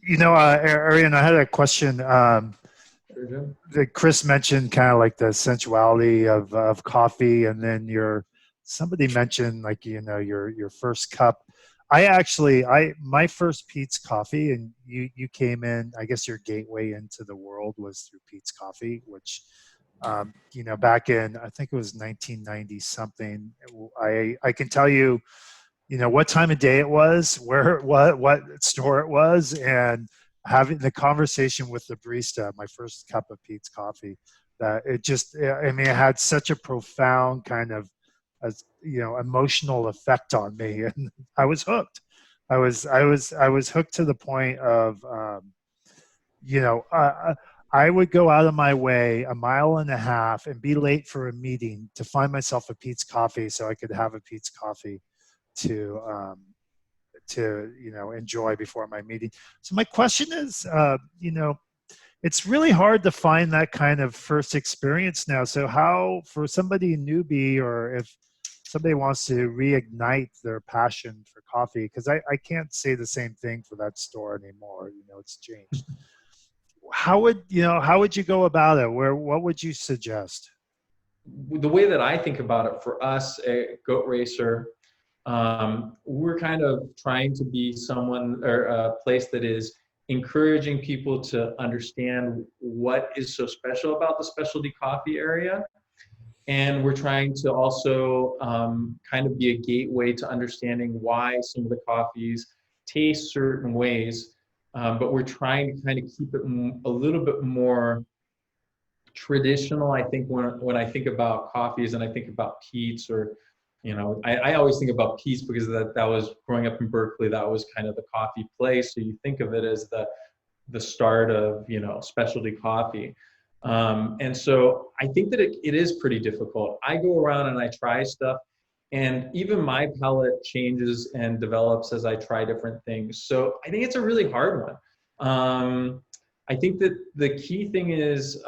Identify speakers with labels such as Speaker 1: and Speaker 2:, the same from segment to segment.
Speaker 1: Arian, I had a question.
Speaker 2: Sure, Jim.
Speaker 1: That Chris mentioned kind of like the sensuality of coffee, and then somebody mentioned like your first cup. I my first Pete's Coffee, and you came in. I guess your gateway into the world was through Pete's Coffee, which back in I think it was 1990 something. I can tell you what time of day it was, where what store it was, and having the conversation with the barista, my first cup of Pete's Coffee, that it just, I mean, it had such a profound kind of, emotional effect on me, and I was hooked. I was hooked to the point of, you know, uh, I would go out of my way a mile and a half and be late for a meeting to find myself a Pete's Coffee so I could have a Pete's Coffee to enjoy before my meeting. So my question is, it's really hard to find that kind of first experience now. So how, for somebody newbie, or if somebody wants to reignite their passion for coffee, because I can't say the same thing for that store anymore. It's changed. How would you go about it? What would you suggest?
Speaker 2: The way that I think about it for us at Goat Racer, we're kind of trying to be someone or a place that is encouraging people to understand what is so special about the specialty coffee area. And we're trying to also kind of be a gateway to understanding why some of the coffees taste certain ways. But we're trying to kind of keep it a little bit more traditional. I think when I think about coffees and I think about Pete's, or I always think about Pete's because that was growing up in Berkeley. That was kind of the coffee place. So you think of it as the start of specialty coffee. And so I think that it is pretty difficult. I go around and I try stuff, and even my palate changes and develops as I try different things. So I think it's a really hard one. I think that the key thing is,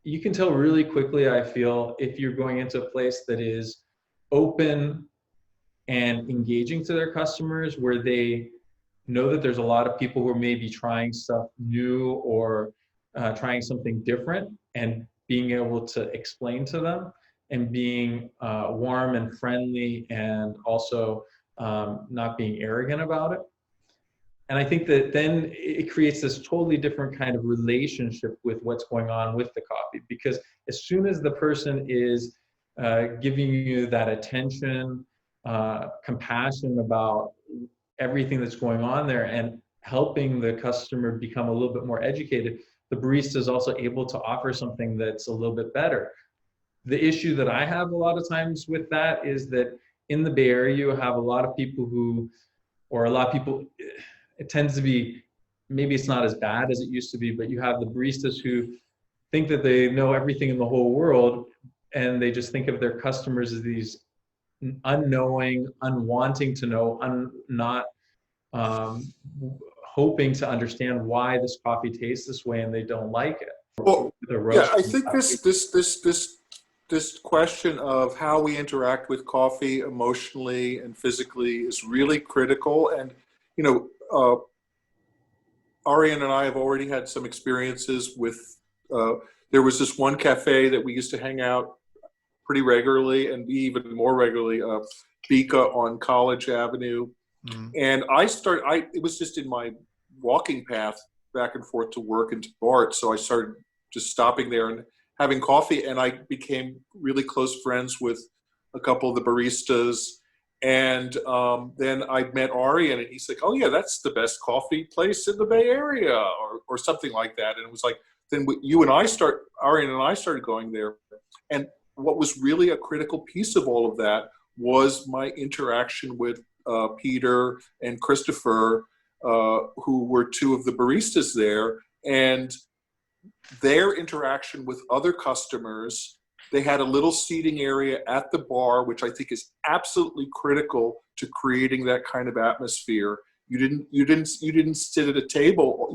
Speaker 2: you can tell really quickly, I feel, if you're going into a place that is open and engaging to their customers, where they know that there's a lot of people who are maybe trying stuff new, or trying something different, and being able to explain to them, and being warm and friendly, and also not being arrogant about it. And I think that then it creates this totally different kind of relationship with what's going on with the coffee. Because as soon as the person is giving you that attention, compassion about everything that's going on there, and helping the customer become a little bit more educated, the barista is also able to offer something that's a little bit better. The issue that I have a lot of times with that is that in the Bay Area, you have a lot of people who, or a lot of people, it tends to be, maybe it's not as bad as it used to be, but you have the baristas who think that they know everything in the whole world, and they just think of their customers as these unknowing, unwanting to know, not um, hoping to understand why this coffee tastes this way, and they don't like it.
Speaker 3: Well,
Speaker 2: The
Speaker 3: yeah,
Speaker 2: roast.
Speaker 3: I think this question of how we interact with coffee emotionally and physically is really critical. And you know, Arian and I have already had some experiences with. There was this one cafe that we used to hang out pretty regularly, and even more regularly, Bika on College Avenue.
Speaker 1: Mm.
Speaker 3: And it was just in my walking path back and forth to work and to BART. So I started just stopping there and having coffee. And I became really close friends with a couple of the baristas. And then I met Arian, and he's like, "Oh yeah, that's the best coffee place in the Bay Area," or something like that. And it was like, then Arian and I started going there. And what was really a critical piece of all of that was my interaction with Peter and Christopher, who were two of the baristas there, and their interaction with other customers. They had a little seating area at the bar, which I think is absolutely critical to creating that kind of atmosphere. You didn't sit at a table.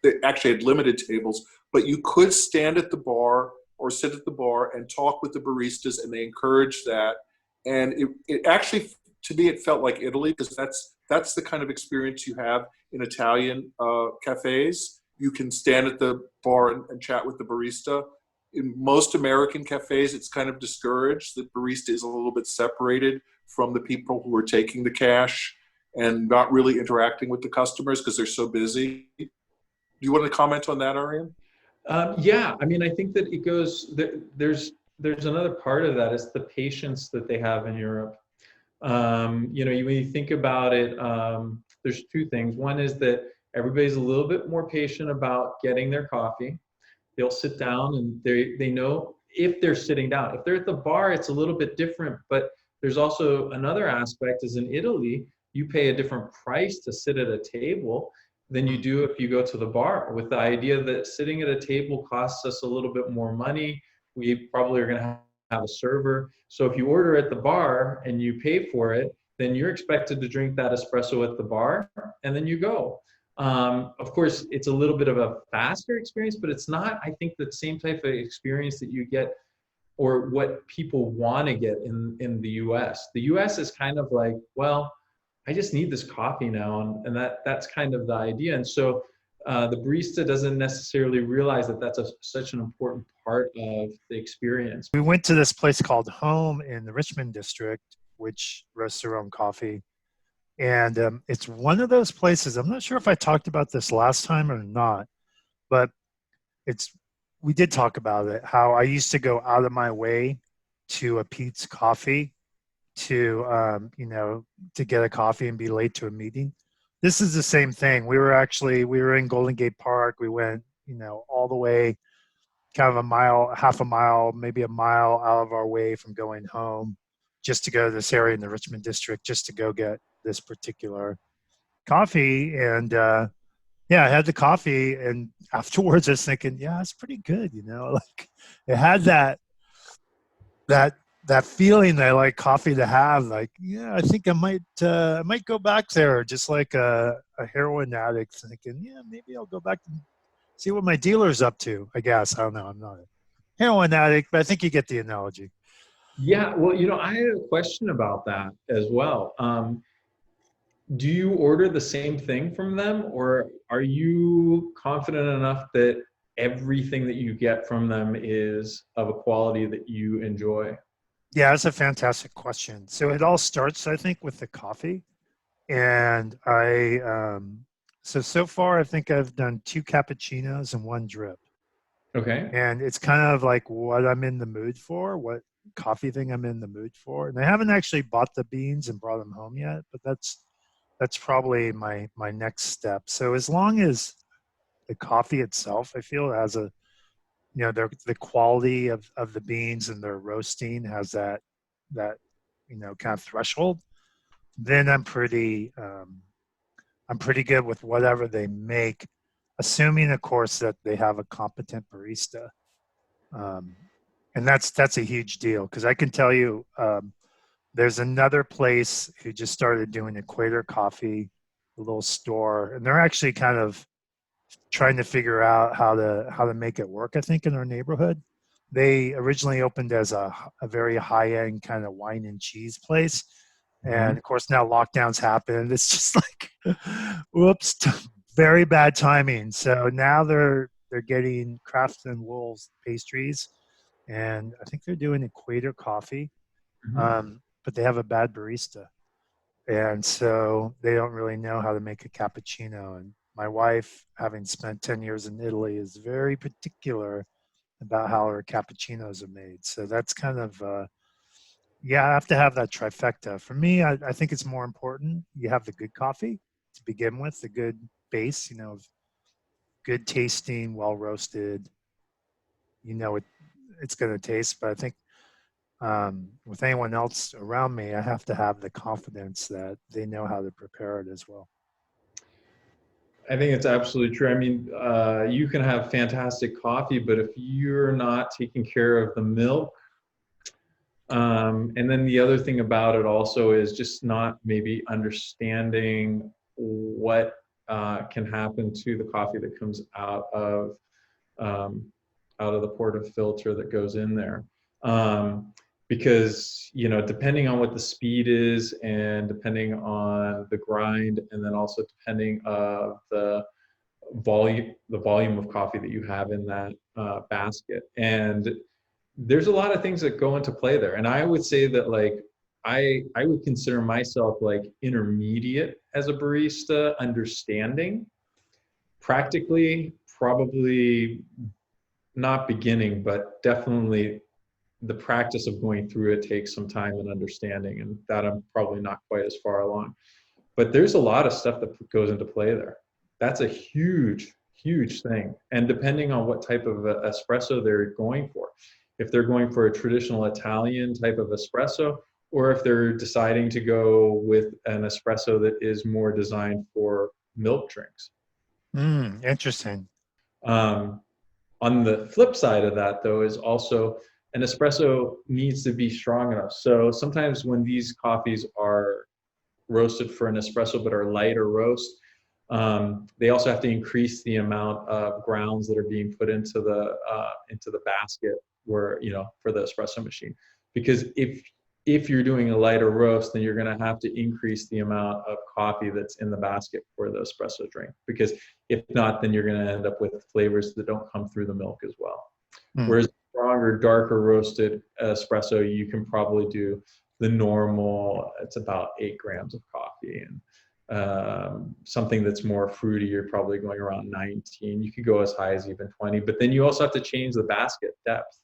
Speaker 3: They actually had limited tables, but you could stand at the bar or sit at the bar and talk with the baristas, and they encouraged that. And it actually, to me, it felt like Italy, because that's the kind of experience you have in Italian cafes. You can stand at the bar and chat with the barista. In most American cafes, it's kind of discouraged. The barista is a little bit separated from the people who are taking the cash and not really interacting with the customers because they're so busy. Do you want to comment on that, Arian?
Speaker 2: Yeah, I mean, I think that it goes, there's another part of that is the patience that they have in Europe. You know, when you think about it, there's two things. One is that everybody's a little bit more patient about getting their coffee. They'll sit down and they know if they're sitting down. If they're at the bar, it's a little bit different, but there's also another aspect is in Italy, you pay a different price to sit at a table than you do if you go to the bar, with the idea that sitting at a table costs us a little bit more money. We probably are going to have a server. So if you order at the bar and you pay for it, then you're expected to drink that espresso at the bar and then you go. Of course, it's a little bit of a faster experience, but it's not, I think, the same type of experience that you get or what people want to get in the US. The US is kind of like, well, I just need this coffee now. And that's kind of the idea. And so the barista doesn't necessarily realize that that's such an important part of the experience.
Speaker 1: We went to this place called Home in the Richmond district, which roasts their own coffee. And it's one of those places, I'm not sure if I talked about this last time or not, but we did talk about it, how I used to go out of my way to a Pete's Coffee to, to get a coffee and be late to a meeting. This is the same thing. We were in Golden Gate Park. We went, all the way kind of a mile, half a mile, maybe a mile out of our way from going home just to go to this area in the Richmond district, just to go get this particular coffee. And I had the coffee, and afterwards I was thinking, yeah, it's pretty good. Like it had that feeling that I like coffee to have. Like, yeah, I think I might go back there, just like a heroin addict thinking, yeah, maybe I'll go back and see what my dealer's up to. I guess, I don't know. I'm not a heroin addict, but I think you get the analogy.
Speaker 2: Yeah, well, I had a question about that as well. Do you order the same thing from them, or are you confident enough that everything that you get from them is of a quality that you enjoy?
Speaker 1: Yeah, that's a fantastic question. So it all starts, I think, with the coffee. And so far, I think I've done 2 cappuccinos and 1 drip.
Speaker 2: Okay.
Speaker 1: And it's kind of like what I'm in the mood for, what coffee thing I'm in the mood for. And I haven't actually bought the beans and brought them home yet, but that's probably my next step. So as long as the coffee itself, I feel, has the quality of the beans and their roasting has that kind of threshold, then I'm pretty good with whatever they make, assuming, of course, that they have a competent barista. And that's a huge deal, because I can tell you, there's another place who just started doing Equator Coffee, a little store, and they're actually kind of trying to figure out how to make it work, I think, in our neighborhood. They originally opened as a very high-end kind of wine and cheese place. And of course, now lockdowns happen. It's just like, whoops, very bad timing. So now they're getting Kraft and Wolves pastries, and I think they're doing Equator Coffee, but they have a bad barista, and so they don't really know how to make a cappuccino. And my wife, having spent 10 years in Italy, is very particular about how her cappuccinos are made. So that's kind of I have to have that trifecta. For me, I think it's more important you have the good coffee to begin with, the good base, of good tasting, well roasted. It's going to taste. But I think with anyone else around me, I have to have the confidence that they know how to prepare it as well.
Speaker 2: I think it's absolutely true. I mean, you can have fantastic coffee, but if you're not taking care of the milk, and then the other thing about it also is just not maybe understanding what can happen to the coffee that comes out of the portafilter that goes in there. because, you know, depending on what the speed is and depending on the grind, and then also depending on the volume of coffee that you have in that basket. And there's a lot of things that go into play there. And I would say that, like, I would consider myself like intermediate as a barista, understanding. Practically, probably not beginning, but definitely the practice of going through it takes some time and understanding, and that I'm probably not quite as far along. But there's a lot of stuff that goes into play there. That's a huge, huge thing. And depending on what type of espresso they're going for, if they're going for a traditional Italian type of espresso, or if they're deciding to go with an espresso that is more designed for milk drinks.
Speaker 1: Interesting.
Speaker 2: On the flip side of that, though, is also an espresso needs to be strong enough. So sometimes when these coffees are roasted for an espresso but are lighter roast, they also have to increase the amount of grounds that are being put into the basket, where, you know, for the espresso machine. Because if you're doing a lighter roast, then you're going to have to increase the amount of coffee that's in the basket for the espresso drink. Because if not, then you're going to end up with flavors that don't come through the milk as well. Whereas stronger, darker roasted espresso, you can probably do the normal, it's about 8 grams of coffee. And something that's more fruity, you're probably going around 19. You could go as high as even 20, but then you also have to change the basket depth.